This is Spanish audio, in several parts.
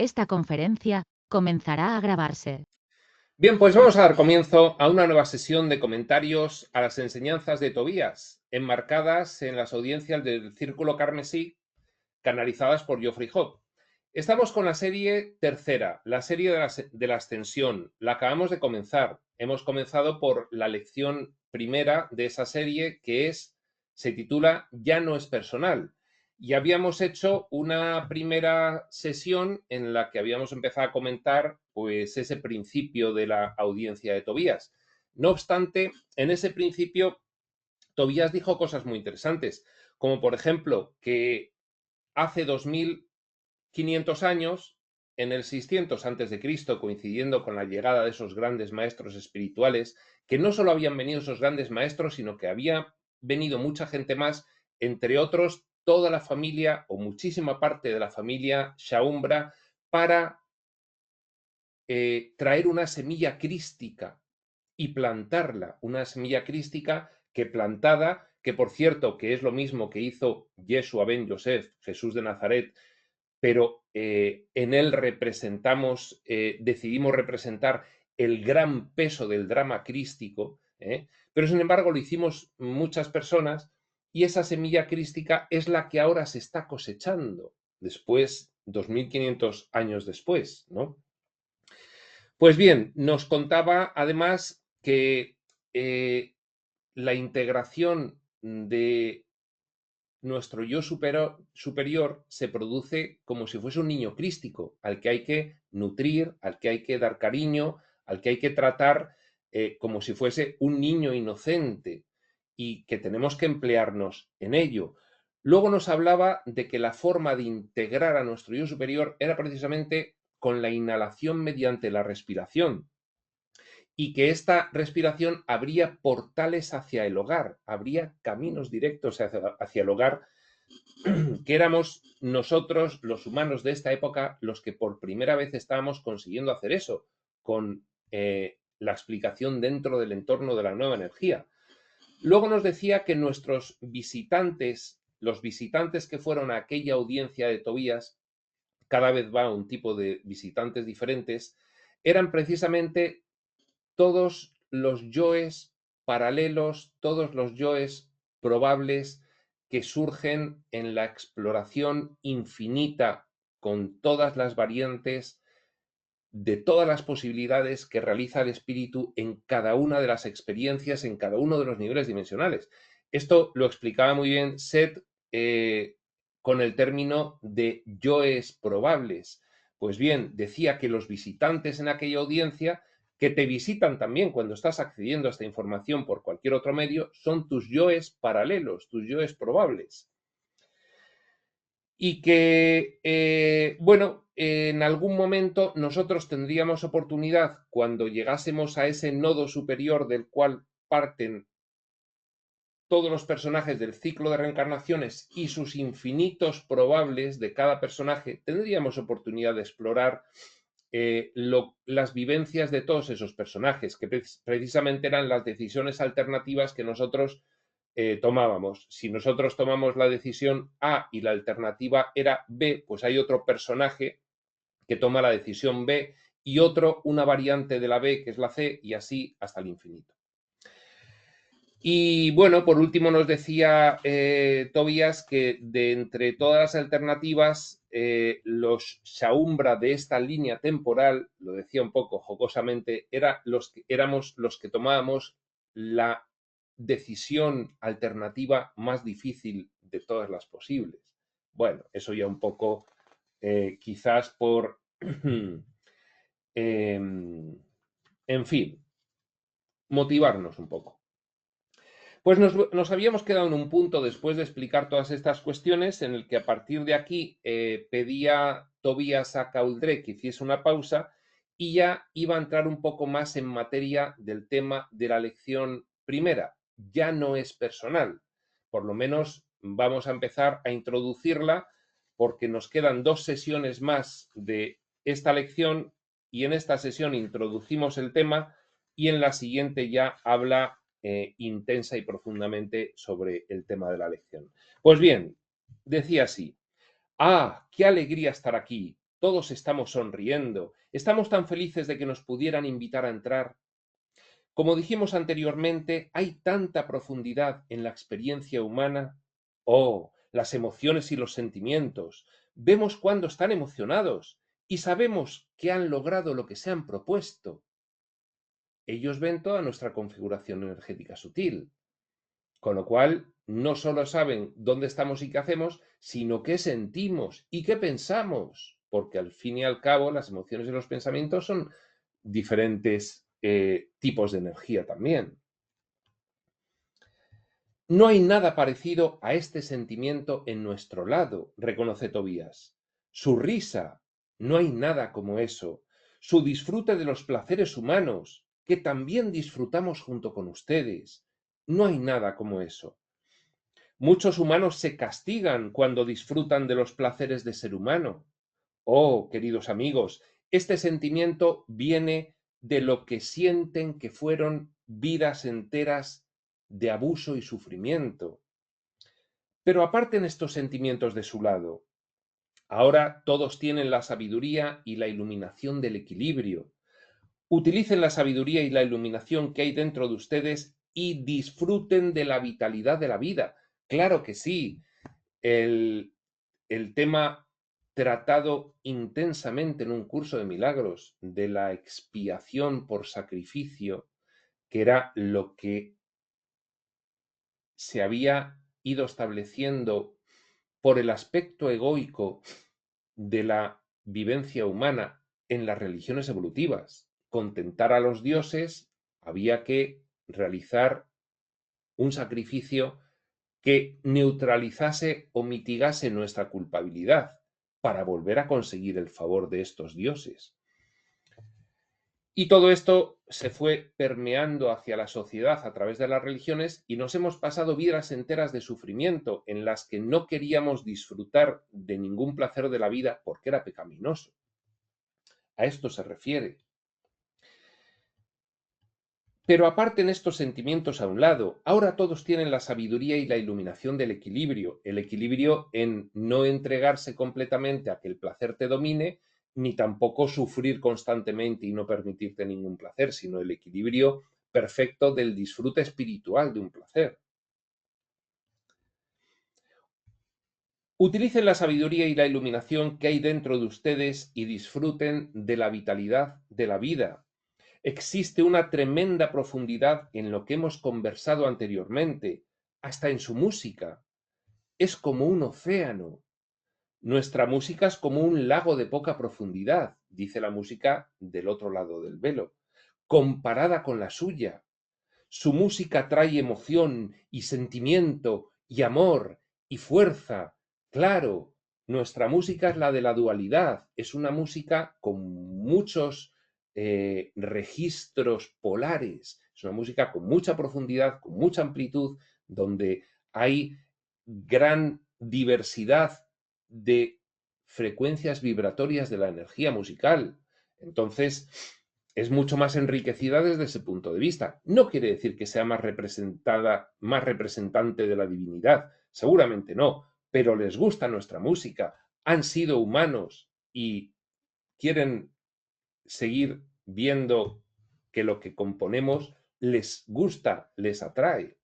Esta conferencia comenzará a grabarse. Bien, pues vamos a dar comienzo a una nueva sesión de comentarios a las enseñanzas de Tobías, enmarcadas en las audiencias del Círculo Carmesí, canalizadas por Geoffrey Hope. Estamos con la serie tercera, la serie de la ascensión. La acabamos de comenzar. Hemos comenzado por la lección primera de esa serie, se titula Ya no es personal. Y habíamos hecho una primera sesión en la que habíamos empezado a comentar pues ese principio de la audiencia de Tobías. No obstante, en ese principio Tobías dijo cosas muy interesantes, como por ejemplo que hace 2500 años, en el 600 a.C., coincidiendo con la llegada de esos grandes maestros espirituales, que no solo habían venido esos grandes maestros, sino que había venido mucha gente más, entre otros toda la familia o muchísima parte de la familia Shaumbra, para traer una semilla crística y plantarla, una semilla crística que plantada, que por cierto, que es lo mismo que hizo Yeshua ben Yosef, Jesús de Nazaret, pero en él decidimos representar el gran peso del drama crístico, pero sin embargo lo hicimos muchas personas y esa semilla crística es la que ahora se está cosechando después, 2500 años después, ¿no? Pues bien, nos contaba además que la integración de nuestro yo superior se produce como si fuese un niño crístico, al que hay que nutrir, al que hay que dar cariño, al que hay que tratar como si fuese un niño inocente y que tenemos que emplearnos en ello. Luego nos hablaba de que la forma de integrar a nuestro yo superior era precisamente con la inhalación mediante la respiración, y que esta respiración abría portales hacia el hogar, abría caminos directos hacia el hogar, que éramos nosotros, los humanos de esta época, los que por primera vez estábamos consiguiendo hacer eso, con la explicación dentro del entorno de la nueva energía. Luego nos decía que nuestros visitantes, los visitantes que fueron a aquella audiencia de Tobías, cada vez va un tipo de visitantes diferentes, eran precisamente todos los yoes paralelos, todos los yoes probables que surgen en la exploración infinita con todas las variantes de todas las posibilidades que realiza el espíritu en cada una de las experiencias, en cada uno de los niveles dimensionales. Esto lo explicaba muy bien Seth con el término de yoes probables. Pues bien, decía que los visitantes en aquella audiencia, que te visitan también cuando estás accediendo a esta información por cualquier otro medio, son tus yoes paralelos, tus yoes probables. Y que, bueno, en algún momento nosotros tendríamos oportunidad, cuando llegásemos a ese nodo superior del cual parten todos los personajes del ciclo de reencarnaciones y sus infinitos probables de cada personaje, tendríamos oportunidad de explorar las vivencias de todos esos personajes, que precisamente eran las decisiones alternativas que nosotros tomábamos. Si nosotros tomamos la decisión A y la alternativa era B, pues hay otro personaje que toma la decisión B y otro, una variante de la B, que es la C, y así hasta el infinito. Y bueno, por último nos decía Tobías que de entre todas las alternativas, los Shaumbra de esta línea temporal, lo decía un poco jocosamente, éramos los que tomábamos la decisión alternativa más difícil de todas las posibles. Bueno, eso ya un poco quizás por... en fin, motivarnos un poco. Pues nos habíamos quedado en un punto, después de explicar todas estas cuestiones, en el que a partir de aquí pedía Tobías a Cauldre que hiciese una pausa y ya iba a entrar un poco más en materia del tema de la lección primera. Ya no es personal. Por lo menos vamos a empezar a introducirla, porque nos quedan 2 sesiones más de esta lección y en esta sesión introducimos el tema y en la siguiente ya habla intensa y profundamente sobre el tema de la lección. Pues bien, decía así: ¡ah, qué alegría estar aquí! todos estamos sonriendo, estamos tan felices de que nos pudieran invitar a entrar. Como dijimos anteriormente, hay tanta profundidad en la experiencia humana. Oh, las emociones y los sentimientos. Vemos cuándo están emocionados y sabemos que han logrado lo que se han propuesto. Ellos ven toda nuestra configuración energética sutil, con lo cual no solo saben dónde estamos y qué hacemos, sino qué sentimos y qué pensamos, porque al fin y al cabo las emociones y los pensamientos son diferentes tipos de energía también. No hay nada parecido a este sentimiento en nuestro lado, reconoce Tobías. Su risa, no hay nada como eso. Su disfrute de los placeres humanos, que también disfrutamos junto con ustedes. No hay nada como eso. Muchos humanos se castigan cuando disfrutan de los placeres de ser humano. Oh, queridos amigos, este sentimiento viene de lo que sienten que fueron vidas enteras de abuso y sufrimiento. Pero aparten estos sentimientos de su lado. Ahora todos tienen la sabiduría y la iluminación del equilibrio. Utilicen la sabiduría y la iluminación que hay dentro de ustedes y disfruten de la vitalidad de la vida. Claro que sí, el, el tema tratado intensamente en un curso de milagros de la expiación por sacrificio, que era lo que se había ido estableciendo por el aspecto egoico de la vivencia humana en las religiones evolutivas. Contentar a los dioses, había que realizar un sacrificio que neutralizase o mitigase nuestra culpabilidad para volver a conseguir el favor de estos dioses. Y todo esto se fue permeando hacia la sociedad a través de las religiones y nos hemos pasado vidas enteras de sufrimiento en las que no queríamos disfrutar de ningún placer de la vida porque era pecaminoso. A esto se refiere. Pero aparten estos sentimientos a un lado. Ahora todos tienen la sabiduría y la iluminación del equilibrio. El equilibrio en no entregarse completamente a que el placer te domine, ni tampoco sufrir constantemente y no permitirte ningún placer, sino el equilibrio perfecto del disfrute espiritual de un placer. Utilicen la sabiduría y la iluminación que hay dentro de ustedes y disfruten de la vitalidad de la vida. Existe una tremenda profundidad en lo que hemos conversado anteriormente, hasta en su música. Es como un océano. Nuestra música es como un lago de poca profundidad, dice la música del otro lado del velo, comparada con la suya. Su música trae emoción y sentimiento y amor y fuerza. Claro, nuestra música es la de la dualidad, es una música con muchos registros polares, es una música con mucha profundidad, con mucha amplitud, donde hay gran diversidad de frecuencias vibratorias de la energía musical. Entonces, es mucho más enriquecida desde ese punto de vista. No quiere decir que sea más representada, más representante de la divinidad. Seguramente no, pero les gusta nuestra música. Han sido humanos y quieren seguir viendo que lo que componemos les gusta, les atrae.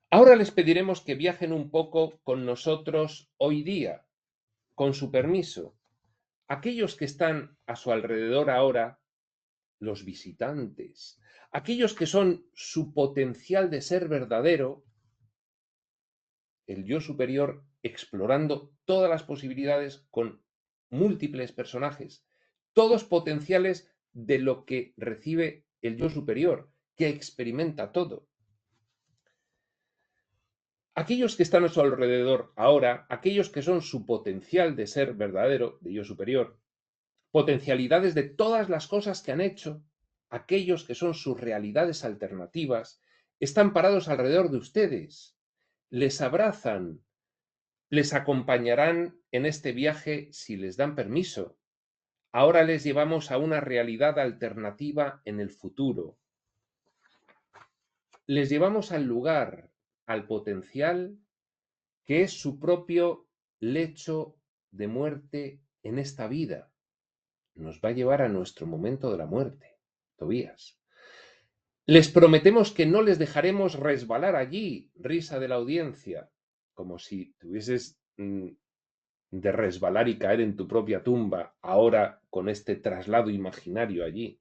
Ahora les pediremos que viajen un poco con nosotros hoy día, con su permiso. Aquellos que están a su alrededor ahora, los visitantes, aquellos que son su potencial de ser verdadero, el yo superior explorando todas las posibilidades con múltiples personajes, todos potenciales de lo que recibe el yo superior, que experimenta todo. Aquellos que están a su alrededor ahora, aquellos que son su potencial de ser verdadero, de yo superior, potencialidades de todas las cosas que han hecho, aquellos que son sus realidades alternativas, están parados alrededor de ustedes, les abrazan, les acompañarán en este viaje si les dan permiso. Ahora les llevamos a una realidad alternativa en el futuro. Les llevamos al lugar, al potencial, que es su propio lecho de muerte en esta vida. Nos va a llevar a nuestro momento de la muerte, Tobías. Les prometemos que no les dejaremos resbalar allí, risa de la audiencia, como si tuvieses de resbalar y caer en tu propia tumba, ahora con este traslado imaginario allí.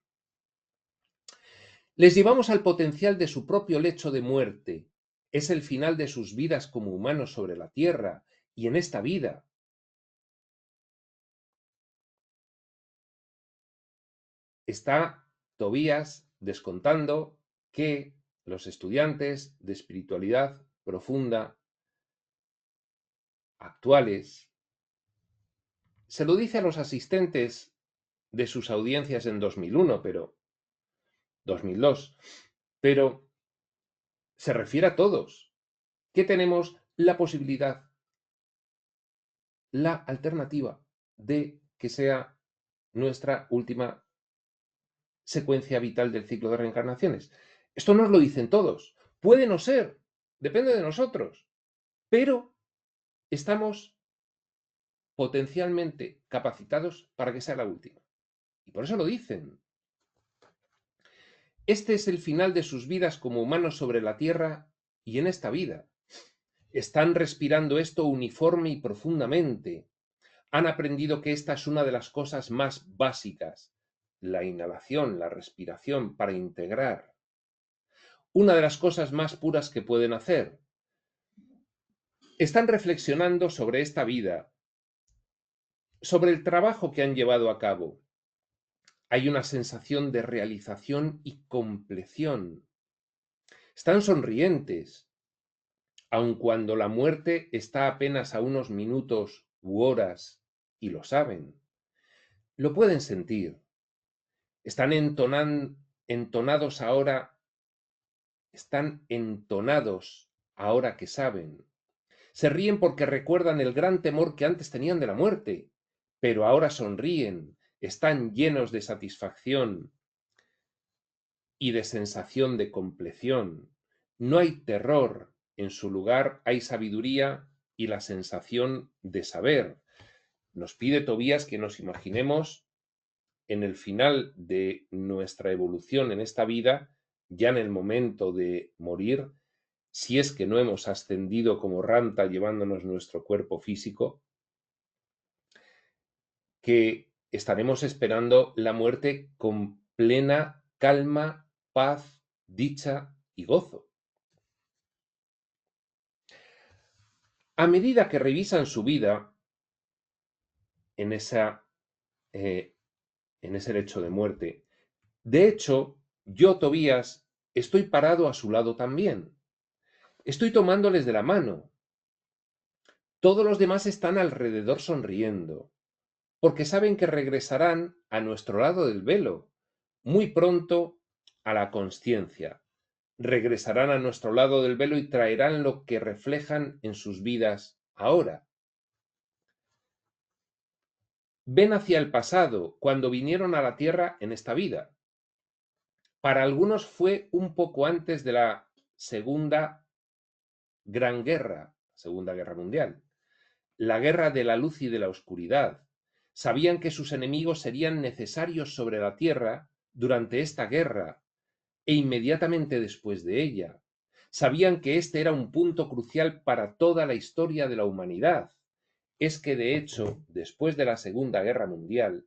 Les llevamos al potencial de su propio lecho de muerte. Es el final de sus vidas como humanos sobre la tierra y en esta vida. Está Tobías descontando que los estudiantes de espiritualidad profunda actuales se lo dice a los asistentes de sus audiencias en 2001, pero 2002, pero se refiere a todos, que tenemos la posibilidad, la alternativa de que sea nuestra última secuencia vital del ciclo de reencarnaciones. Esto nos lo dicen todos. Puede no ser, depende de nosotros, pero estamos potencialmente capacitados para que sea la última. Y por eso lo dicen. Este es el final de sus vidas como humanos sobre la Tierra y en esta vida. Están respirando esto uniforme y profundamente. Han aprendido que esta es una de las cosas más básicas, la inhalación, la respiración, para integrar. Una de las cosas más puras que pueden hacer. Están reflexionando sobre esta vida, sobre el trabajo que han llevado a cabo. Hay una sensación de realización y compleción. Están sonrientes, aun cuando la muerte está apenas a unos minutos u horas, y lo saben. Lo pueden sentir. Están entonados ahora, están entonados ahora que saben. Se ríen porque recuerdan el gran temor que antes tenían de la muerte, pero ahora sonríen, están llenos de satisfacción y de sensación de compleción. No hay terror, en su lugar hay sabiduría y la sensación de saber. Nos pide Tobías que nos imaginemos en el final de nuestra evolución en esta vida, ya en el momento de morir, si es que no hemos ascendido como Ranta llevándonos nuestro cuerpo físico, que estaremos esperando la muerte con plena calma, paz, dicha y gozo. A medida que revisan su vida en, en ese lecho de muerte, de hecho, yo, Tobías, estoy parado a su lado también. Estoy tomándoles de la mano. Todos los demás están alrededor sonriendo, porque saben que regresarán a nuestro lado del velo, muy pronto a la consciencia. Regresarán a nuestro lado del velo y traerán lo que reflejan en sus vidas ahora. Ven hacia el pasado, cuando vinieron a la Tierra en esta vida. Para algunos fue un poco antes de la Segunda Gran Guerra, Segunda Guerra Mundial, la guerra de la luz y de la oscuridad. Sabían que sus enemigos serían necesarios sobre la Tierra durante esta guerra e inmediatamente después de ella. Sabían que este era un punto crucial para toda la historia de la humanidad. Es que, de hecho, después de la Segunda Guerra Mundial,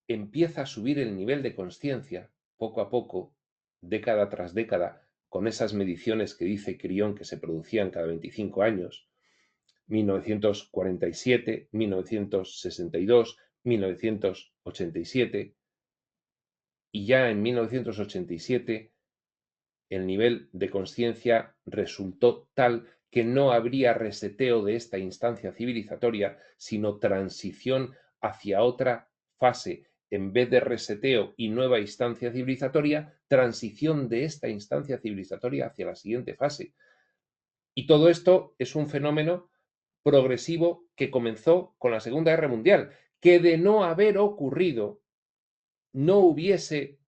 empieza a subir el nivel de conciencia, poco a poco, década tras década, con esas mediciones que dice Crión que se producían cada 25 años, 1947, 1962, 1987, y ya en 1987 el nivel de conciencia resultó tal que no habría reseteo de esta instancia civilizatoria, sino transición hacia otra fase. En vez de reseteo y nueva instancia civilizatoria, transición de esta instancia civilizatoria hacia la siguiente fase. Y todo esto es un fenómeno progresivo que comenzó con la Segunda Guerra Mundial, que de no haber ocurrido, no hubiese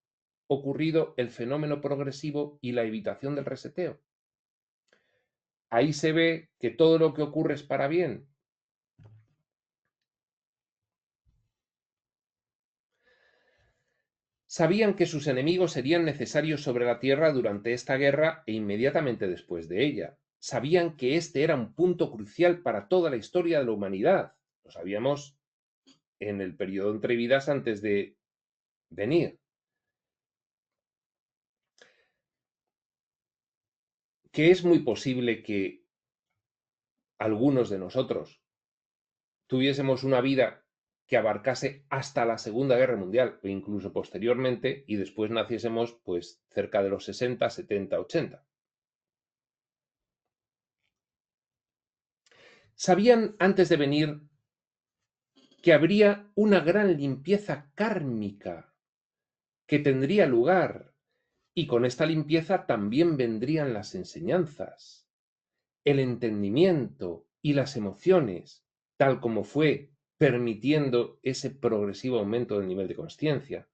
ocurrido el fenómeno progresivo y la evitación del reseteo. Ahí se ve que todo lo que ocurre es para bien. Sabían que sus enemigos serían necesarios sobre la tierra durante esta guerra e inmediatamente después de ella. Sabían que este era un punto crucial para toda la historia de la humanidad. Lo sabíamos en el periodo entre vidas antes de venir. Que es muy posible que algunos de nosotros tuviésemos una vida que abarcase hasta la Segunda Guerra Mundial o incluso posteriormente y después naciésemos pues cerca de los 60, 70, 80. Sabían antes de venir que habría una gran limpieza kármica que tendría lugar y con esta limpieza también vendrían las enseñanzas, el entendimiento y las emociones, tal como fue permitiendo ese progresivo aumento del nivel de conciencia.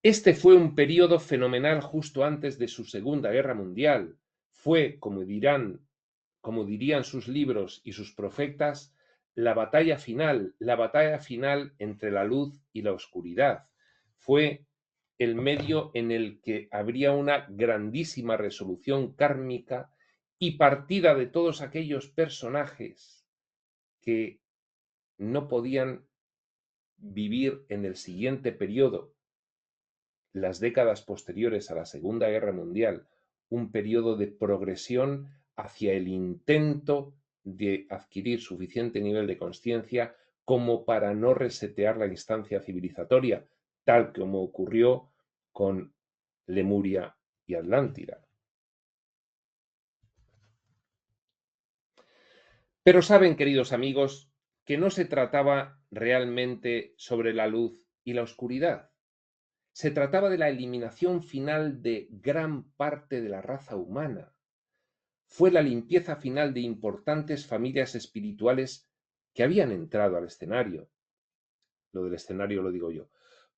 Este fue un periodo fenomenal justo antes de su Segunda Guerra Mundial. Fue, como dirían sus libros y sus profetas, la batalla final entre la luz y la oscuridad. Fue el medio en el que habría una grandísima resolución kármica y partida de todos aquellos personajes que no podían vivir en el siguiente periodo, las décadas posteriores a la Segunda Guerra Mundial, un periodo de progresión hacia el intento de adquirir suficiente nivel de conciencia como para no resetear la instancia civilizatoria, tal como ocurrió con Lemuria y Atlántida. Pero saben, queridos amigos, que no se trataba realmente sobre la luz y la oscuridad. Se trataba de la eliminación final de gran parte de la raza humana. Fue la limpieza final de importantes familias espirituales que habían entrado al escenario. Lo del escenario lo digo yo.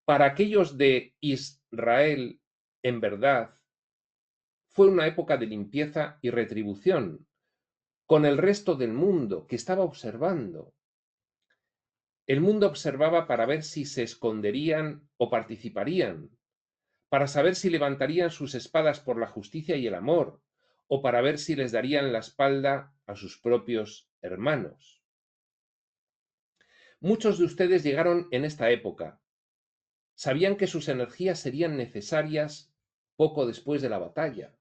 Para aquellos de Israel, en verdad, fue una época de limpieza y retribución con el resto del mundo que estaba observando. El mundo observaba para ver si se esconderían o participarían, para saber si levantarían sus espadas por la justicia y el amor, o para ver si les darían la espalda a sus propios hermanos. Muchos de ustedes llegaron en esta época. Sabían que sus energías serían necesarias poco después de la batalla.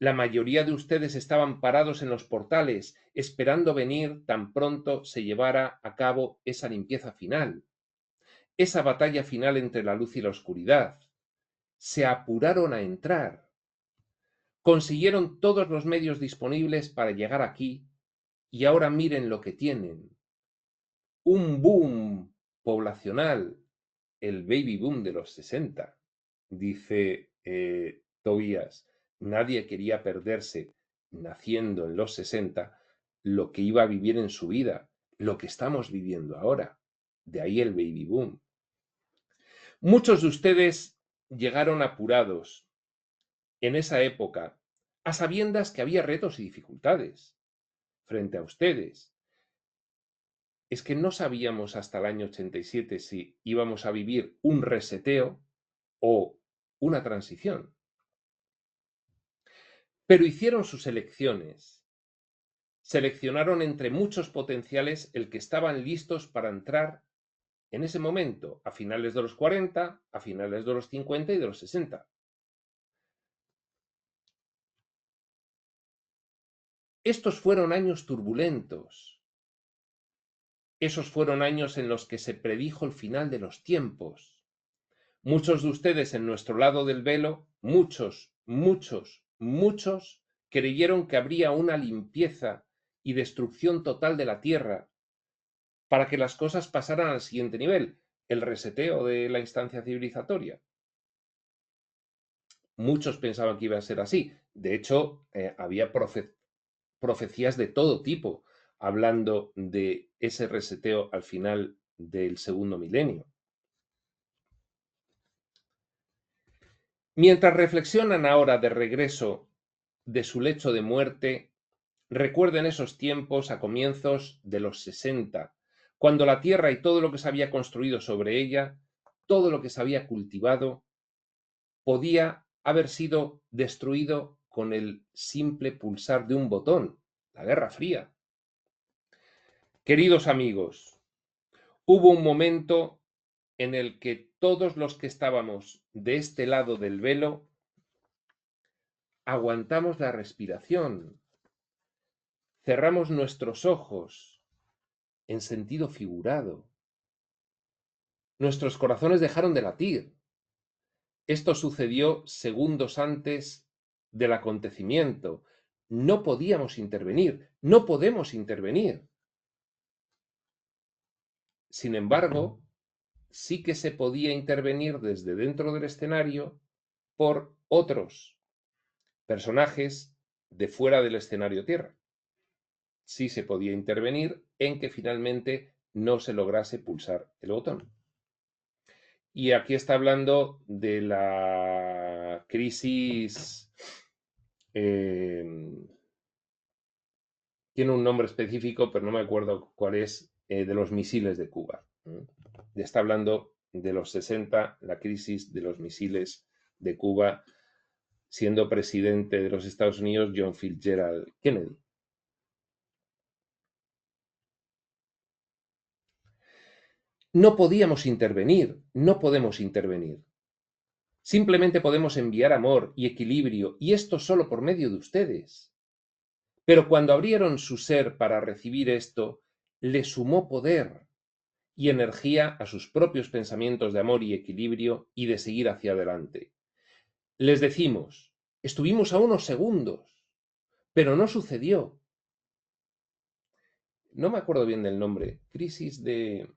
La mayoría de ustedes estaban parados en los portales, esperando venir tan pronto se llevara a cabo esa limpieza final, esa batalla final entre la luz y la oscuridad. Se apuraron a entrar. Consiguieron todos los medios disponibles para llegar aquí y ahora miren lo que tienen. Un boom poblacional, el baby boom de los 60, dice Tobías. Nadie quería perderse, naciendo en los 60, lo que iba a vivir en su vida, lo que estamos viviendo ahora. De ahí el baby boom. Muchos de ustedes llegaron apurados en esa época, a sabiendas que había retos y dificultades frente a ustedes. Es que no sabíamos hasta el año 87 si íbamos a vivir un reseteo o una transición. Pero hicieron sus elecciones. Seleccionaron entre muchos potenciales el que estaban listos para entrar en ese momento, a finales de los 40, a finales de los 50 y de los 60. Estos fueron años turbulentos. Esos fueron años en los que se predijo el final de los tiempos. Muchos de ustedes en nuestro lado del velo, muchos creyeron que habría una limpieza y destrucción total de la Tierra para que las cosas pasaran al siguiente nivel, el reseteo de la instancia civilizatoria. Muchos pensaban que iba a ser así. De hecho, había profecías de todo tipo hablando de ese reseteo al final del segundo milenio. Mientras reflexionan ahora de regreso de su lecho de muerte, recuerden esos tiempos a comienzos de los 60, cuando la Tierra y todo lo que se había construido sobre ella todo lo que se había cultivado podía haber sido destruido con el simple pulsar de un botón, la Guerra Fría. Queridos amigos, hubo un momento en el que todos los que estábamos de este lado del velo aguantamos la respiración, cerramos nuestros ojos en sentido figurado. Nuestros corazones dejaron de latir. Esto sucedió segundos antes del acontecimiento. No podíamos intervenir, no podemos intervenir. Sin embargo, sí que se podía intervenir desde dentro del escenario por otros personajes de fuera del escenario Tierra. Sí se podía intervenir en que finalmente no se lograse pulsar el botón. Y aquí está hablando de la crisis, tiene un nombre específico, pero no me acuerdo cuál es, de los misiles de Cuba. Está hablando de los 60, la crisis de los misiles de Cuba, siendo presidente de los Estados Unidos John Fitzgerald Kennedy. No podíamos intervenir, no podemos intervenir. Simplemente podemos enviar amor y equilibrio, y esto solo por medio de ustedes. Pero cuando abrieron su ser para recibir esto, le sumó poder y energía a sus propios pensamientos de amor y equilibrio y de seguir hacia adelante. Les decimos, estuvimos a unos segundos, pero no sucedió. No me acuerdo bien del nombre. Crisis de...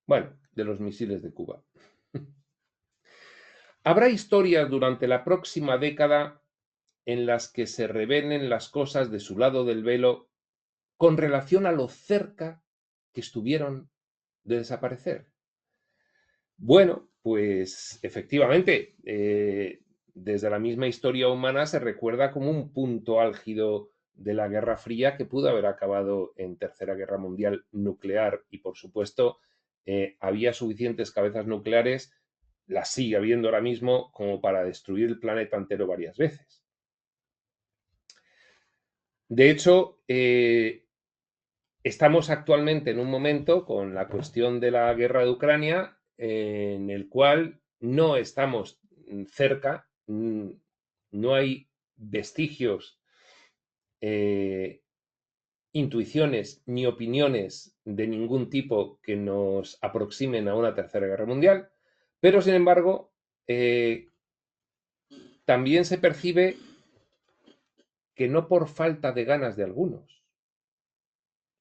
Bueno, de los misiles de Cuba. Habrá historias durante la próxima década en las que se revelen las cosas de su lado del velo con relación a lo cerca que estuvieron de desaparecer. Bueno, pues efectivamente, desde la misma historia humana se recuerda como un punto álgido de la Guerra Fría que pudo haber acabado en Tercera Guerra Mundial nuclear y, por supuesto, había suficientes cabezas nucleares, las sigue habiendo ahora mismo, como para destruir el planeta entero varias veces. De hecho, estamos actualmente en un momento con la cuestión de la guerra de Ucrania en el cual no estamos cerca, no hay vestigios, intuiciones ni opiniones de ningún tipo que nos aproximen a una tercera guerra mundial, pero sin embargo también se percibe que no por falta de ganas de algunos,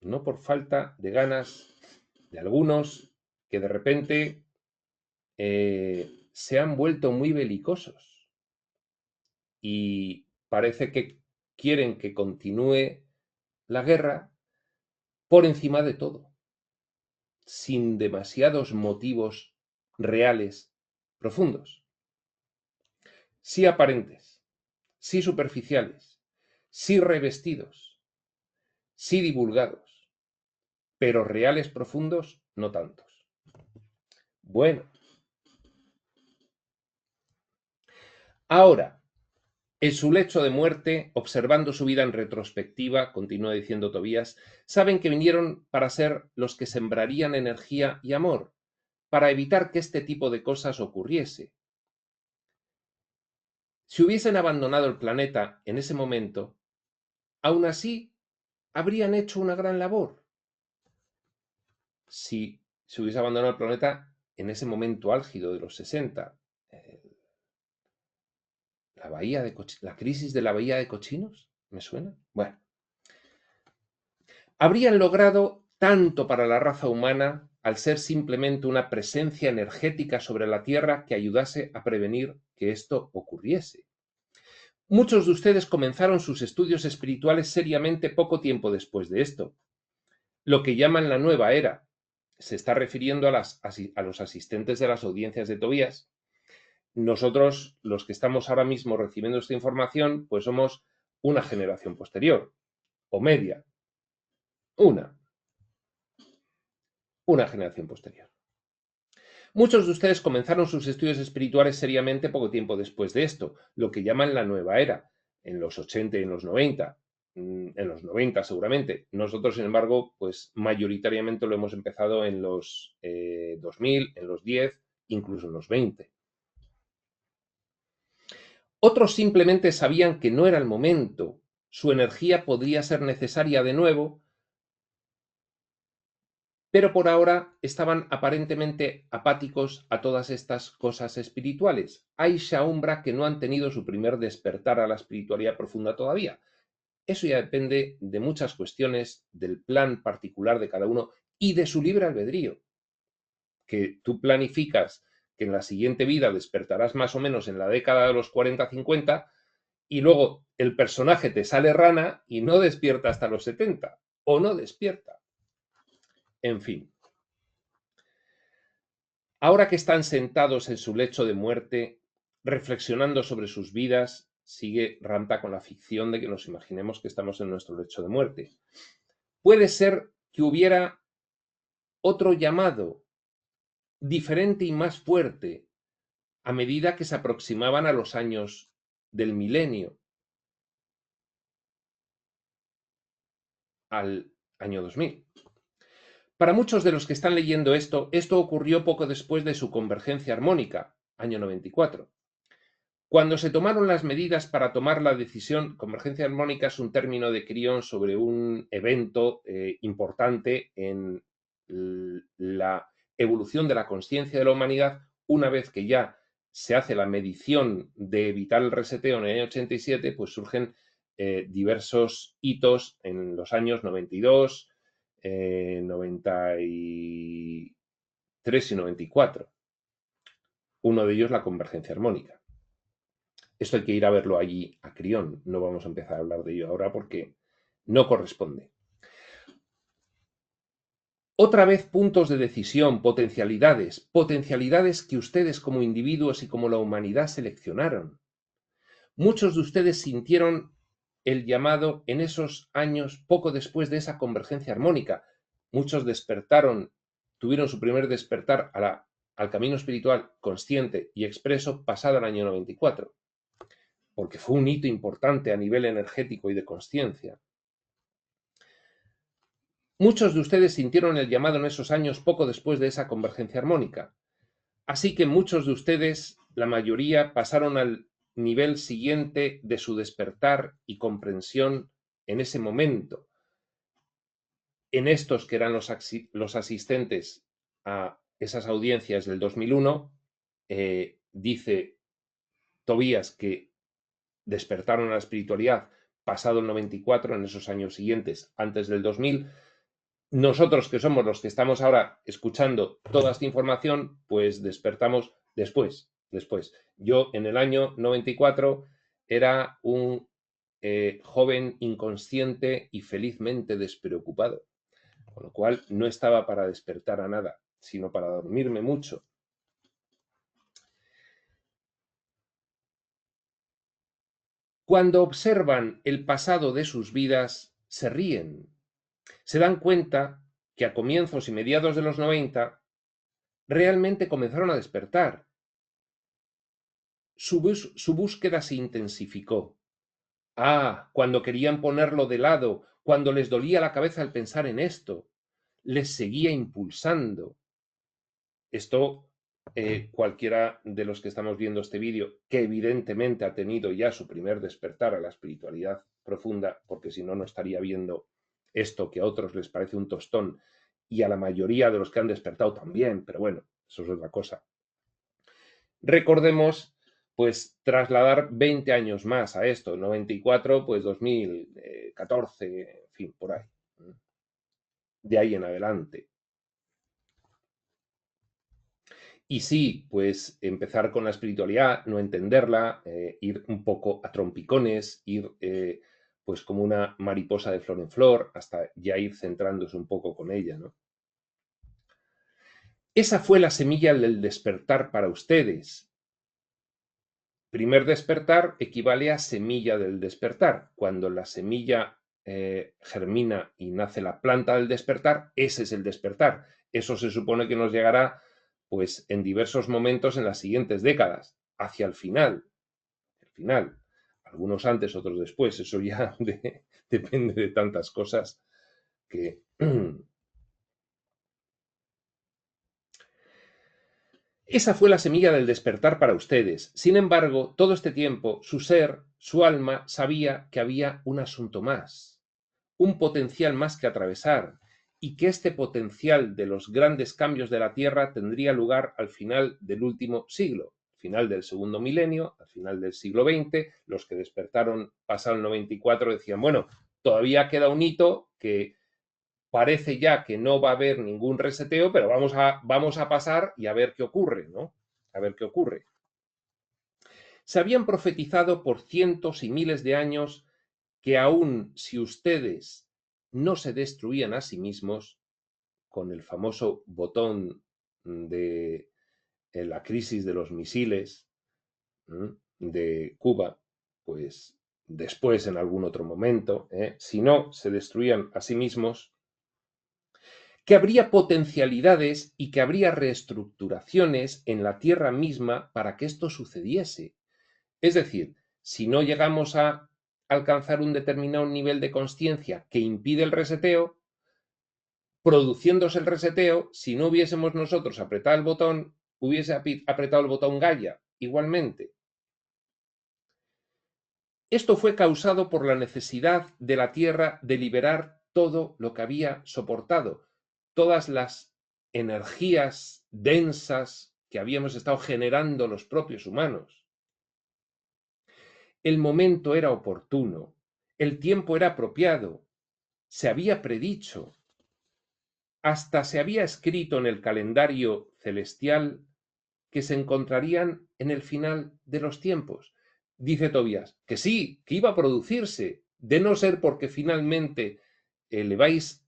no por falta de ganas de algunos que de repente se han vuelto muy belicosos y parece que quieren que continúe la guerra por encima de todo, sin demasiados motivos reales profundos. Sí aparentes, sí superficiales, sí revestidos, sí divulgados, pero reales profundos no tantos. Bueno. Ahora, en su lecho de muerte, observando su vida en retrospectiva, continúa diciendo Tobías, saben que vinieron para ser los que sembrarían energía y amor, para evitar que este tipo de cosas ocurriese. Si hubiesen abandonado el planeta en ese momento, aún así habrían hecho una gran labor. Si se hubiese abandonado el planeta en ese momento álgido de los 60, la crisis de la bahía de Cochinos, ¿me suena? Bueno. Habrían logrado tanto para la raza humana al ser simplemente una presencia energética sobre la Tierra que ayudase a prevenir que esto ocurriese. Muchos de ustedes comenzaron sus estudios espirituales seriamente poco tiempo después de esto, lo que llaman la nueva era. Se está refiriendo a los asistentes de las audiencias de Tobías. Nosotros, los que estamos ahora mismo recibiendo esta información, pues somos una generación posterior, o media. Una. una generación posterior. Muchos de ustedes comenzaron sus estudios espirituales seriamente poco tiempo después de esto, lo que llaman la nueva era, en los 80 y en los 90, en los 90 seguramente. Nosotros, sin embargo, pues mayoritariamente lo hemos empezado en los 2000, en los 10, incluso en los 20. Otros simplemente sabían que no era el momento, su energía podría ser necesaria de nuevo, pero por ahora estaban aparentemente apáticos a todas estas cosas espirituales. Hay Shaumbra que no han tenido su primer despertar a la espiritualidad profunda todavía. Eso ya depende de muchas cuestiones, del plan particular de cada uno y de su libre albedrío. Que tú planificas que en la siguiente vida despertarás más o menos en la década de los 40-50 y luego el personaje te sale rana y no despierta hasta los 70 o no despierta. En fin. Ahora que están sentados en su lecho de muerte, reflexionando sobre sus vidas, sigue Rampa con la ficción de que nos imaginemos que estamos en nuestro lecho de muerte. Puede ser que hubiera otro llamado diferente y más fuerte a medida que se aproximaban a los años del milenio, al año 2000. Para muchos de los que están leyendo esto ocurrió poco después de su convergencia armónica, año 94. Cuando se tomaron las medidas para tomar la decisión, convergencia armónica es un término de Krion sobre un evento importante en la evolución de la conciencia de la humanidad, una vez que ya se hace la medición de evitar el reseteo en el año 87, pues surgen diversos hitos en los años 92, 93 y 94. Uno de ellos la convergencia armónica. Esto hay que ir a verlo allí a Krion. No vamos a empezar a hablar de ello ahora porque no corresponde. Otra vez puntos de decisión, potencialidades que ustedes como individuos y como la humanidad seleccionaron. Muchos de ustedes sintieron el llamado en esos años poco después de esa convergencia armónica. Muchos despertaron, tuvieron su primer despertar al camino espiritual consciente y expreso pasado el año 94. Porque fue un hito importante a nivel energético y de consciencia. Muchos de ustedes sintieron el llamado en esos años poco después de esa convergencia armónica. Así que muchos de ustedes, la mayoría, pasaron al nivel siguiente de su despertar y comprensión en ese momento. En estos que eran los asistentes a esas audiencias del 2001, dice Tobías que despertaron a la espiritualidad pasado el 94, en esos años siguientes, antes del 2000. Nosotros, que somos los que estamos ahora escuchando toda esta información, pues despertamos después. Yo en el año 94 era un joven inconsciente y felizmente despreocupado, con lo cual no estaba para despertar a nada, sino para dormirme mucho. Cuando observan el pasado de sus vidas, se ríen. Se dan cuenta que a comienzos y mediados de los 90 realmente comenzaron a despertar. Su búsqueda se intensificó. Cuando querían ponerlo de lado, cuando les dolía la cabeza al pensar en esto, les seguía impulsando. Esto, cualquiera de los que estamos viendo este vídeo, que evidentemente ha tenido ya su primer despertar a la espiritualidad profunda, porque si no, no estaría viendo esto que a otros les parece un tostón y a la mayoría de los que han despertado también, pero bueno, eso es otra cosa. Recordemos, pues, trasladar 20 años más a esto, 94, pues 2014, en fin, por ahí. De ahí en adelante. Y sí, pues empezar con la espiritualidad, no entenderla, ir un poco a trompicones, ir pues como una mariposa de flor en flor, hasta ya ir centrándose un poco con ella, ¿no? Esa fue la semilla del despertar para ustedes. Primer despertar equivale a semilla del despertar. Cuando la semilla germina y nace la planta del despertar, ese es el despertar. Eso se supone que nos llegará pues en diversos momentos en las siguientes décadas, hacia el final. Algunos antes, otros después, eso ya depende de tantas cosas que... Esa fue la semilla del despertar para ustedes. Sin embargo, todo este tiempo, su ser, su alma, sabía que había un asunto más, un potencial más que atravesar, y que este potencial de los grandes cambios de la Tierra tendría lugar al final del último siglo, final del segundo milenio, al final del siglo XX. Los que despertaron pasado el 94 decían, bueno, todavía queda un hito que parece ya que no va a haber ningún reseteo, pero vamos a pasar y a ver qué ocurre, ¿no? A ver qué ocurre. Se habían profetizado por cientos y miles de años que aun si ustedes no se destruían a sí mismos, con el famoso botón de la crisis de los misiles de Cuba, pues después en algún otro momento, si no se destruían a sí mismos, que habría potencialidades y que habría reestructuraciones en la Tierra misma para que esto sucediese. Es decir, si no llegamos a alcanzar un determinado nivel de consciencia que impide el reseteo, produciéndose el reseteo, si no hubiésemos nosotros apretado el botón, hubiese apretado el botón Gaia igualmente. Esto fue causado por la necesidad de la Tierra de liberar todo lo que había soportado, todas las energías densas que habíamos estado generando los propios humanos. El momento era oportuno, el tiempo era apropiado, se había predicho, hasta se había escrito en el calendario celestial que se encontrarían en el final de los tiempos. Dice Tobías, que sí, que iba a producirse, de no ser porque finalmente eleváis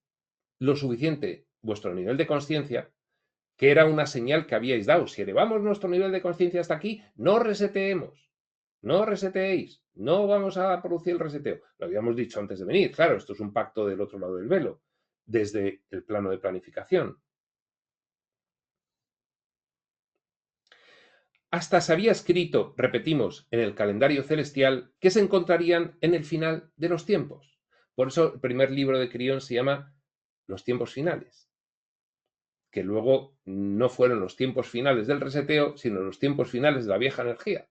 lo suficiente vuestro nivel de conciencia, que era una señal que habíais dado. Si elevamos nuestro nivel de conciencia hasta aquí, no reseteemos, no reseteéis, no vamos a producir el reseteo. Lo habíamos dicho antes de venir, claro, esto es un pacto del otro lado del velo, desde el plano de planificación. Hasta se había escrito, repetimos, en el calendario celestial, que se encontrarían en el final de los tiempos. Por eso el primer libro de Crión se llama Los tiempos finales, que luego no fueron los tiempos finales del reseteo, sino los tiempos finales de la vieja energía.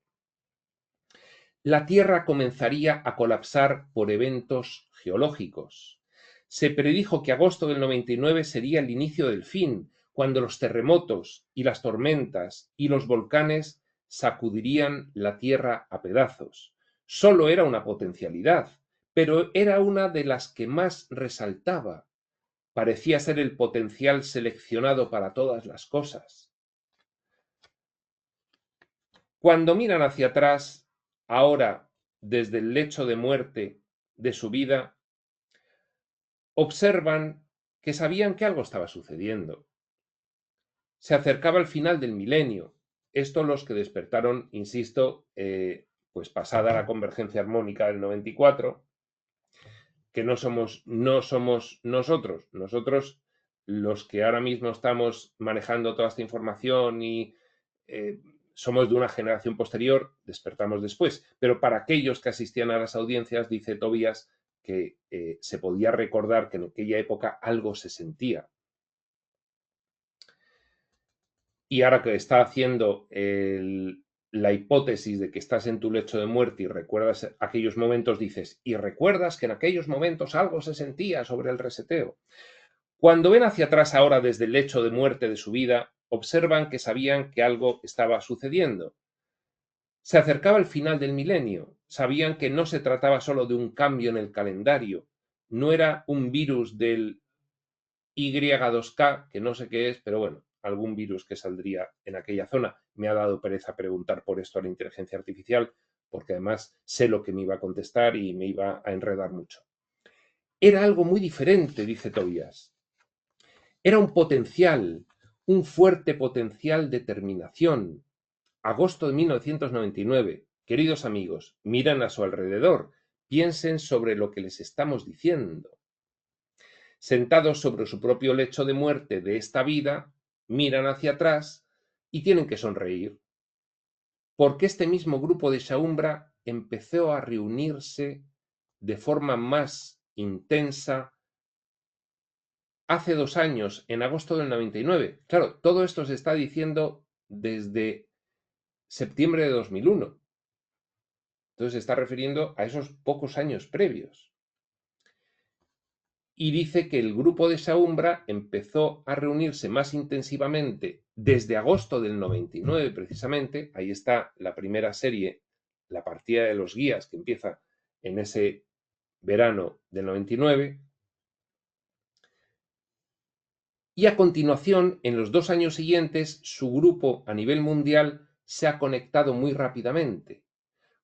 La Tierra comenzaría a colapsar por eventos geológicos. Se predijo que agosto del 99 sería el inicio del fin, cuando los terremotos y las tormentas y los volcanes sacudirían la Tierra a pedazos. Solo era una potencialidad, pero era una de las que más resaltaba. Parecía ser el potencial seleccionado para todas las cosas. Cuando miran hacia atrás, ahora, desde el lecho de muerte de su vida, observan que sabían que algo estaba sucediendo. Se acercaba el final del milenio. Esto los que despertaron, insisto, pues pasada la convergencia armónica del 94, que no somos nosotros los que ahora mismo estamos manejando toda esta información y somos de una generación posterior, despertamos después. Pero para aquellos que asistían a las audiencias, dice Tobías que se podía recordar que en aquella época algo se sentía. Y ahora que está haciendo la hipótesis de que estás en tu lecho de muerte y recuerdas aquellos momentos, dices, y recuerdas que en aquellos momentos algo se sentía sobre el reseteo. Cuando ven hacia atrás ahora desde el lecho de muerte de su vida, observan que sabían que algo estaba sucediendo. Se acercaba el final del milenio. Sabían que no se trataba solo de un cambio en el calendario. No era un virus del Y2K, que no sé qué es, pero bueno, algún virus que saldría en aquella zona. Me ha dado pereza preguntar por esto a la inteligencia artificial, porque además sé lo que me iba a contestar y me iba a enredar mucho. Era algo muy diferente, dice Tobías. Era un potencial, un fuerte potencial de terminación. Agosto de 1999. Queridos amigos, miran a su alrededor. piensen sobre lo que les estamos diciendo. Sentados sobre su propio lecho de muerte de esta vida, miran hacia atrás y tienen que sonreír, porque este mismo grupo de Shaumbra empezó a reunirse de forma más intensa hace 2 años, en agosto del 99. Claro, todo esto se está diciendo desde septiembre de 2001. Entonces se está refiriendo a esos pocos años previos. Y dice que el grupo de Shaumbra empezó a reunirse más intensivamente desde agosto del 99, precisamente. Ahí está la primera serie, la partida de los guías, que empieza en ese verano del 99. Y a continuación, en los 2 años siguientes, su grupo a nivel mundial se ha conectado muy rápidamente.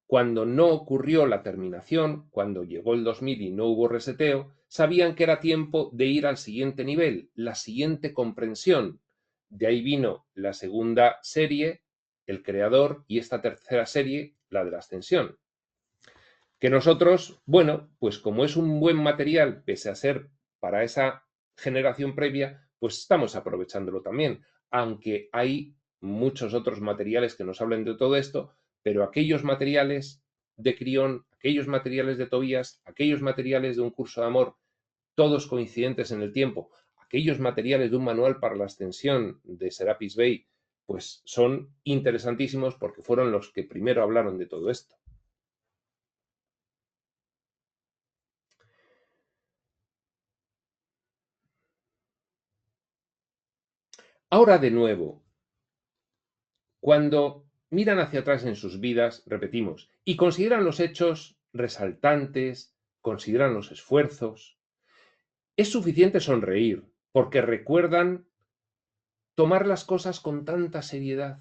Cuando no ocurrió la terminación, cuando llegó el 2000 y no hubo reseteo, sabían que era tiempo de ir al siguiente nivel, la siguiente comprensión. De ahí vino la segunda serie, El Creador, y esta tercera serie, la de la Ascensión. Que nosotros, bueno, pues como es un buen material, pese a ser para esa generación previa, pues estamos aprovechándolo también, aunque hay muchos otros materiales que nos hablen de todo esto, pero aquellos materiales de Crión, aquellos materiales de Tobías, aquellos materiales de un curso de amor, todos coincidentes en el tiempo, aquellos materiales de un manual para la ascensión de Serapis Bey, pues son interesantísimos porque fueron los que primero hablaron de todo esto. Ahora de nuevo, cuando miran hacia atrás en sus vidas, repetimos, y consideran los hechos resaltantes, consideran los esfuerzos, es suficiente sonreír, porque recuerdan tomar las cosas con tanta seriedad.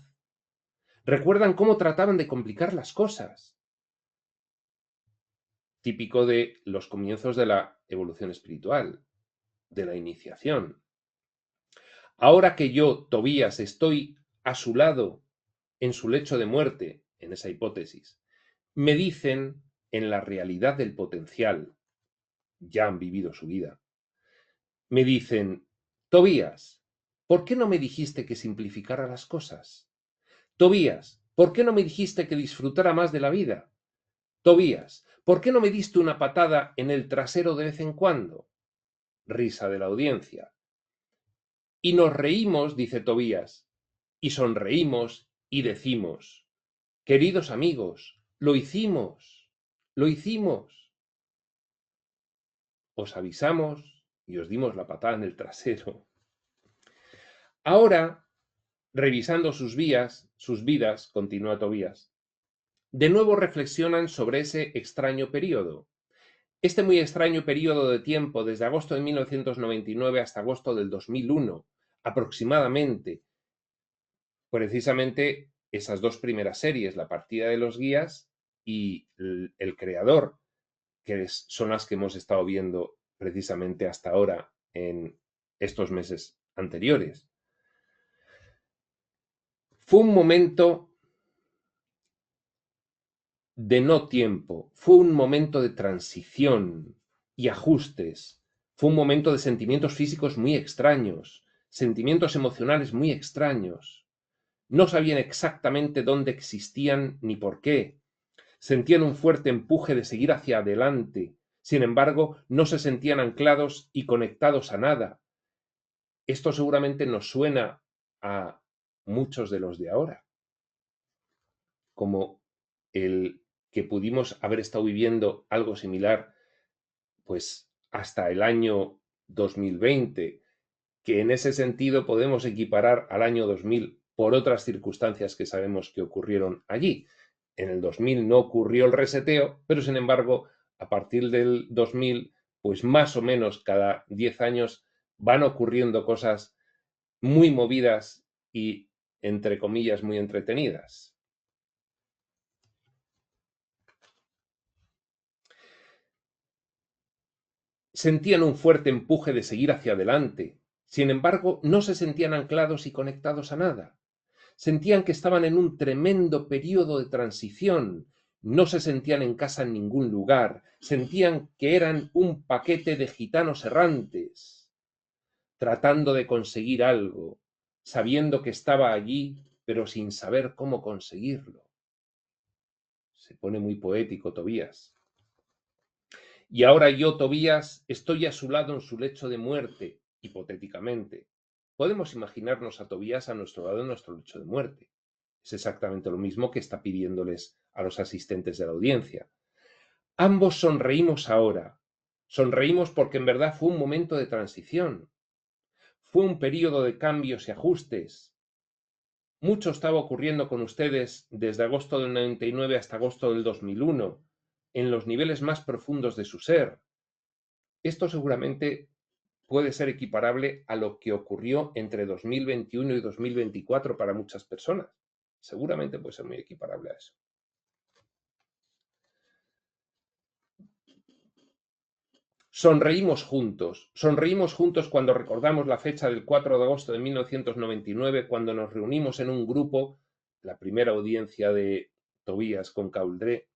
Recuerdan cómo trataban de complicar las cosas. Típico de los comienzos de la evolución espiritual, de la iniciación. Ahora que yo, Tobías, estoy a su lado en su lecho de muerte, en esa hipótesis, me dicen en la realidad del potencial, ya han vivido su vida, me dicen, Tobías, ¿por qué no me dijiste que simplificara las cosas? Tobías, ¿por qué no me dijiste que disfrutara más de la vida? Tobías, ¿por qué no me diste una patada en el trasero de vez en cuando? Risa de la audiencia. Y nos reímos, dice Tobías, y sonreímos y decimos, queridos amigos, lo hicimos, lo hicimos. Os avisamos y os dimos la patada en el trasero. Ahora, revisando sus vidas, continúa Tobías, de nuevo reflexionan sobre ese extraño periodo. Este muy extraño periodo de tiempo, desde agosto de 1999 hasta agosto del 2001, aproximadamente, precisamente esas 2 primeras series, La partida de los guías y El Creador, que son las que hemos estado viendo precisamente hasta ahora en estos meses anteriores. Fue un momento de no tiempo, fue un momento de transición y ajustes, fue un momento de sentimientos físicos muy extraños, sentimientos emocionales muy extraños. No sabían exactamente dónde existían ni por qué. Sentían un fuerte empuje de seguir hacia adelante. Sin embargo, no se sentían anclados y conectados a nada. Esto seguramente nos suena a muchos de los de ahora, como el que pudimos haber estado viviendo algo similar, pues hasta el año 2020, que en ese sentido podemos equiparar al año 2000 por otras circunstancias que sabemos que ocurrieron allí. En el 2000 no ocurrió el reseteo, pero sin embargo, a partir del 2000, pues más o menos cada 10 años van ocurriendo cosas muy movidas y, entre comillas, muy entretenidas. Sentían un fuerte empuje de seguir hacia adelante. Sin embargo, no se sentían anclados y conectados a nada. Sentían que estaban en un tremendo periodo de transición. No se sentían en casa en ningún lugar, sentían que eran un paquete de gitanos errantes, tratando de conseguir algo, sabiendo que estaba allí, pero sin saber cómo conseguirlo. Se pone muy poético Tobías. Y ahora yo, Tobías, estoy a su lado en su lecho de muerte, hipotéticamente. Podemos imaginarnos a Tobías a nuestro lado en nuestro lecho de muerte. Es exactamente lo mismo que está pidiéndoles a los asistentes de la audiencia. Ambos sonreímos ahora. Sonreímos porque en verdad fue un momento de transición. Fue un periodo de cambios y ajustes. Mucho estaba ocurriendo con ustedes desde agosto del 99 hasta agosto del 2001, en los niveles más profundos de su ser. Esto seguramente puede ser equiparable a lo que ocurrió entre 2021 y 2024 para muchas personas. Seguramente puede ser muy equiparable a eso. Sonreímos juntos cuando recordamos la fecha del 4 de agosto de 1999, cuando nos reunimos en un grupo, la primera audiencia de Tobías con Cauldré,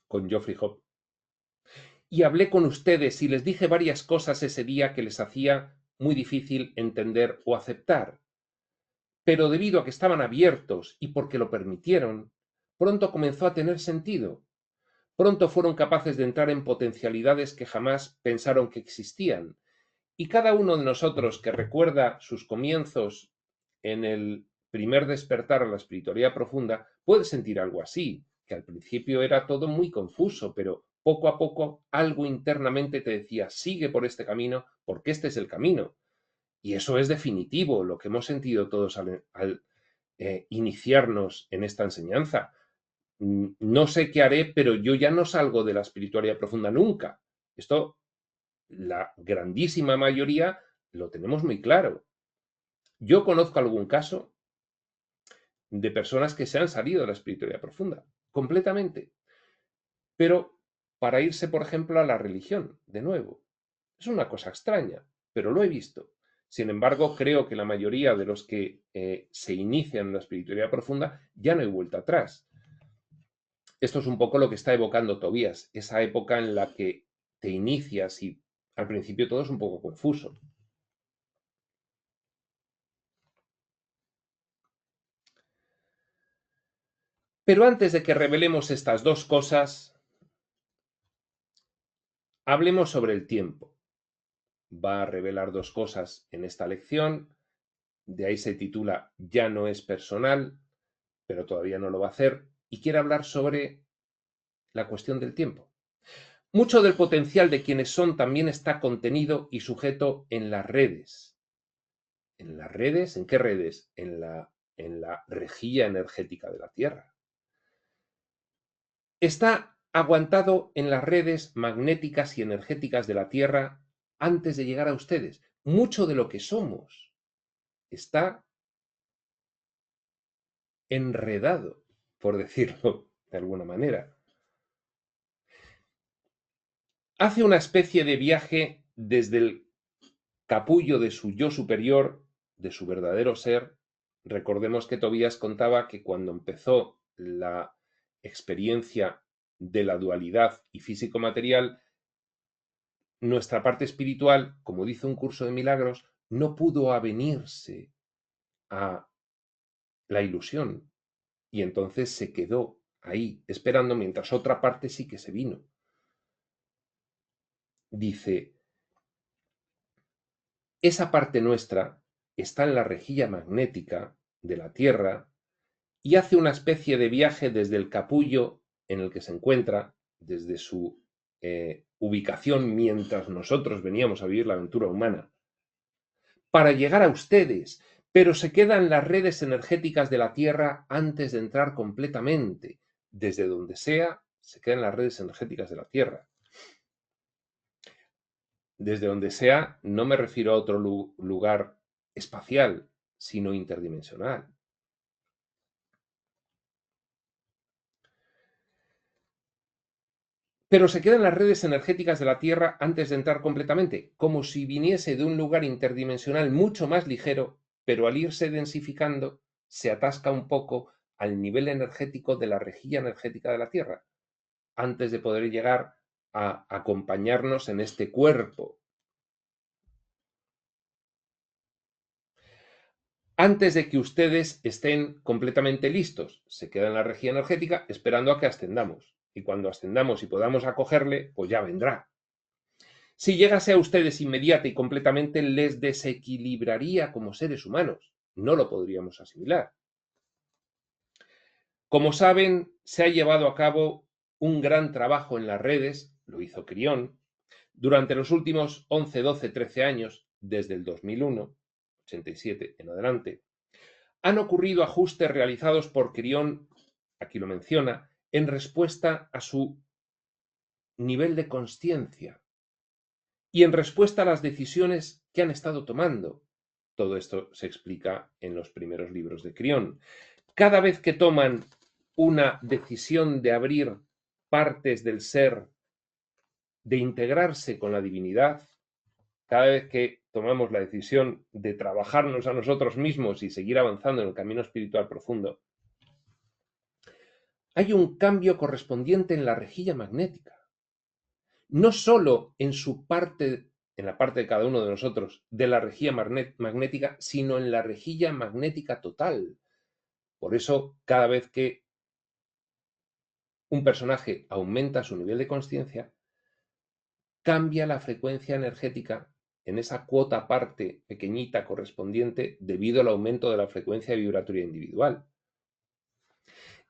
con Geoffrey Hope. Y hablé con ustedes y les dije varias cosas ese día que les hacía muy difícil entender o aceptar. Pero debido a que estaban abiertos y porque lo permitieron, pronto comenzó a tener sentido. Pronto fueron capaces de entrar en potencialidades que jamás pensaron que existían. Y cada uno de nosotros que recuerda sus comienzos en el primer despertar a la espiritualidad profunda puede sentir algo así, que al principio era todo muy confuso, pero poco a poco algo internamente te decía, sigue por este camino, porque este es el camino. Y eso es definitivo, lo que hemos sentido todos al iniciarnos en esta enseñanza. No sé qué haré, pero yo ya no salgo de la espiritualidad profunda nunca. Esto, la grandísima mayoría, lo tenemos muy claro. Yo conozco algún caso de personas que se han salido de la espiritualidad profunda, completamente. Pero para irse, por ejemplo, a la religión, de nuevo. Es una cosa extraña, pero lo he visto. Sin embargo, creo que la mayoría de los que se inician en la espiritualidad profunda ya no hay vuelta atrás. Esto es un poco lo que está evocando Tobías, esa época en la que te inicias y al principio todo es un poco confuso. Pero antes de que revelemos estas dos cosas, hablemos sobre el tiempo. Va a revelar dos cosas en esta lección, de ahí se titula Ya no es personal, pero todavía no lo va a hacer, y quiere hablar sobre la cuestión del tiempo. Mucho del potencial de quienes son también está contenido y sujeto en las redes. ¿En las redes? ¿En qué redes? En la rejilla energética de la Tierra. Está aguantado en las redes magnéticas y energéticas de la Tierra antes de llegar a ustedes. Mucho de lo que somos está enredado, por decirlo de alguna manera. Hace una especie de viaje desde el capullo de su yo superior, de su verdadero ser. Recordemos que Tobías contaba que cuando empezó la experiencia de la dualidad y físico-material, nuestra parte espiritual, como dice un curso de milagros, no pudo avenirse a la ilusión y entonces se quedó ahí esperando mientras otra parte sí que se vino. Dice, esa parte nuestra está en la rejilla magnética de la Tierra y hace una especie de viaje desde el capullo en el que se encuentra, desde su ubicación mientras nosotros veníamos a vivir la aventura humana, para llegar a ustedes, pero se queda en las redes energéticas de la Tierra antes de entrar completamente. Desde donde sea, se queda en las redes energéticas de la Tierra. Desde donde sea, no me refiero a otro lugar espacial, sino interdimensional. Pero se queda en las redes energéticas de la Tierra antes de entrar completamente, como si viniese de un lugar interdimensional mucho más ligero, pero al irse densificando, se atasca un poco al nivel energético de la rejilla energética de la Tierra, antes de poder llegar a acompañarnos en este cuerpo. Antes de que ustedes estén completamente listos, se queda en la rejilla energética esperando a que ascendamos. Y cuando ascendamos y podamos acogerle, pues ya vendrá. Si llegase a ustedes inmediata y completamente, les desequilibraría como seres humanos. No lo podríamos asimilar. Como saben, se ha llevado a cabo un gran trabajo en las redes, lo hizo Crión, durante los últimos 11, 12, 13 años, desde el 2001, 87 en adelante. Han ocurrido ajustes realizados por Crión, aquí lo menciona, en respuesta a su nivel de consciencia y en respuesta a las decisiones que han estado tomando. Todo esto se explica en los primeros libros de Crión. Cada vez que toman una decisión de abrir partes del ser, de integrarse con la divinidad, cada vez que tomamos la decisión de trabajarnos a nosotros mismos y seguir avanzando en el camino espiritual profundo, hay un cambio correspondiente en la rejilla magnética. No solo en su parte, en la parte de cada uno de nosotros, de la rejilla magnética, sino en la rejilla magnética total. Por eso, cada vez que un personaje aumenta su nivel de consciencia, cambia la frecuencia energética en esa cuota parte pequeñita correspondiente debido al aumento de la frecuencia vibratoria individual.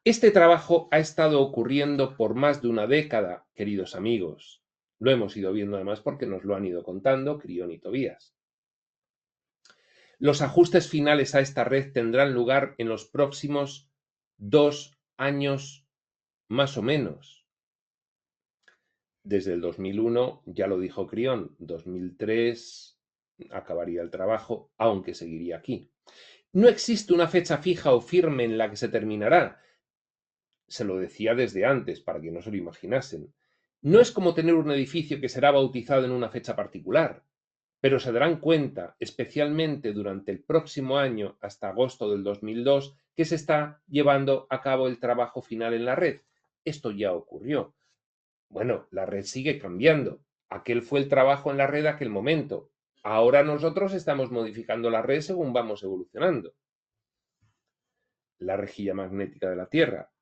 Este trabajo ha estado ocurriendo por más de una década, queridos amigos. Lo hemos ido viendo además porque nos lo han ido contando Crión y Tobías. Los ajustes finales a esta red tendrán lugar en los próximos 2 años más o menos. Desde el 2001, ya lo dijo Crión, 2003 acabaría el trabajo, aunque seguiría aquí. No existe una fecha fija o firme en la que se terminará. Se lo decía desde antes, para que no se lo imaginasen. No es como tener un edificio que será bautizado en una fecha particular, pero se darán cuenta, especialmente durante el próximo año, hasta agosto del 2002, que se está llevando a cabo el trabajo final en la red. Esto ya ocurrió. Bueno, la red sigue cambiando. Aquel fue el trabajo en la red aquel momento. Ahora nosotros estamos modificando la red según vamos evolucionando. La rejilla magnética de la Tierra.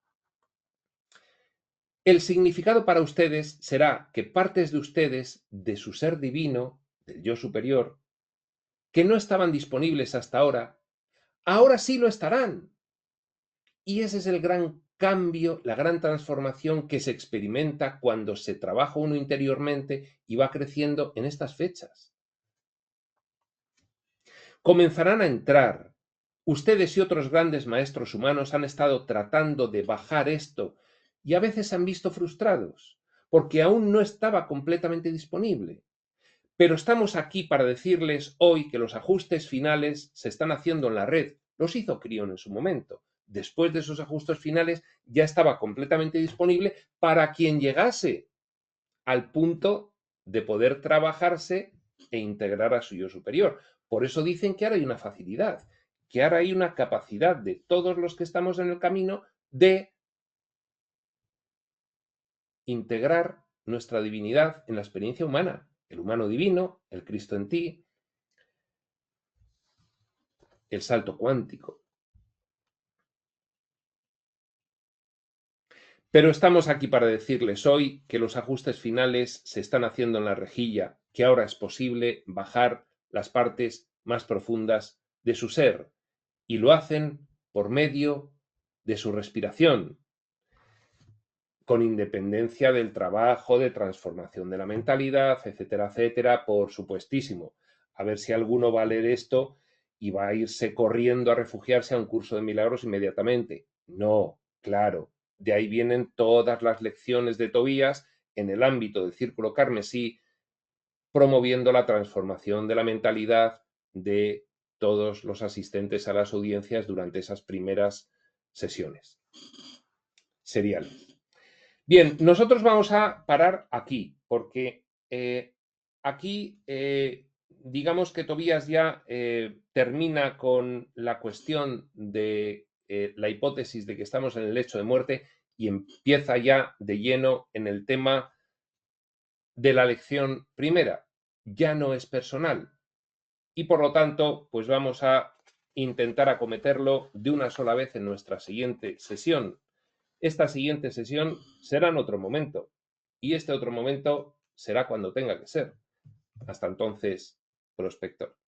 El significado para ustedes será que partes de ustedes, de su ser divino, del yo superior, que no estaban disponibles hasta ahora sí lo estarán. Y ese es el gran cambio, la gran transformación que se experimenta cuando se trabaja uno interiormente y va creciendo en estas fechas. Comenzarán a entrar. Ustedes y otros grandes maestros humanos han estado tratando de bajar esto y a veces se han visto frustrados porque aún no estaba completamente disponible. Pero estamos aquí para decirles hoy que los ajustes finales se están haciendo en la red. Los hizo Crión en su momento. Después de esos ajustes finales ya estaba completamente disponible para quien llegase al punto de poder trabajarse e integrar a su yo superior. Por eso dicen que ahora hay una facilidad, que ahora hay una capacidad de todos los que estamos en el camino de integrar nuestra divinidad en la experiencia humana, el humano divino, el Cristo en ti, el salto cuántico. Pero estamos aquí para decirles hoy que los ajustes finales se están haciendo en la rejilla, que ahora es posible bajar las partes más profundas de su ser, y lo hacen por medio de su respiración, con independencia del trabajo de transformación de la mentalidad, etcétera, etcétera, por supuestísimo. A ver si alguno va a leer esto y va a irse corriendo a refugiarse a un curso de milagros inmediatamente. No, claro, de ahí vienen todas las lecciones de Tobías en el ámbito del círculo carmesí, promoviendo la transformación de la mentalidad de todos los asistentes a las audiencias durante esas primeras sesiones seriales. Bien, nosotros vamos a parar aquí, porque aquí digamos que Tobías ya termina con la cuestión de la hipótesis de que estamos en el lecho de muerte y empieza ya de lleno en el tema de la lección primera. Ya no es personal y por lo tanto, pues vamos a intentar acometerlo de una sola vez en nuestra siguiente sesión. Esta siguiente sesión será en otro momento y este otro momento será cuando tenga que ser. Hasta entonces, prospector.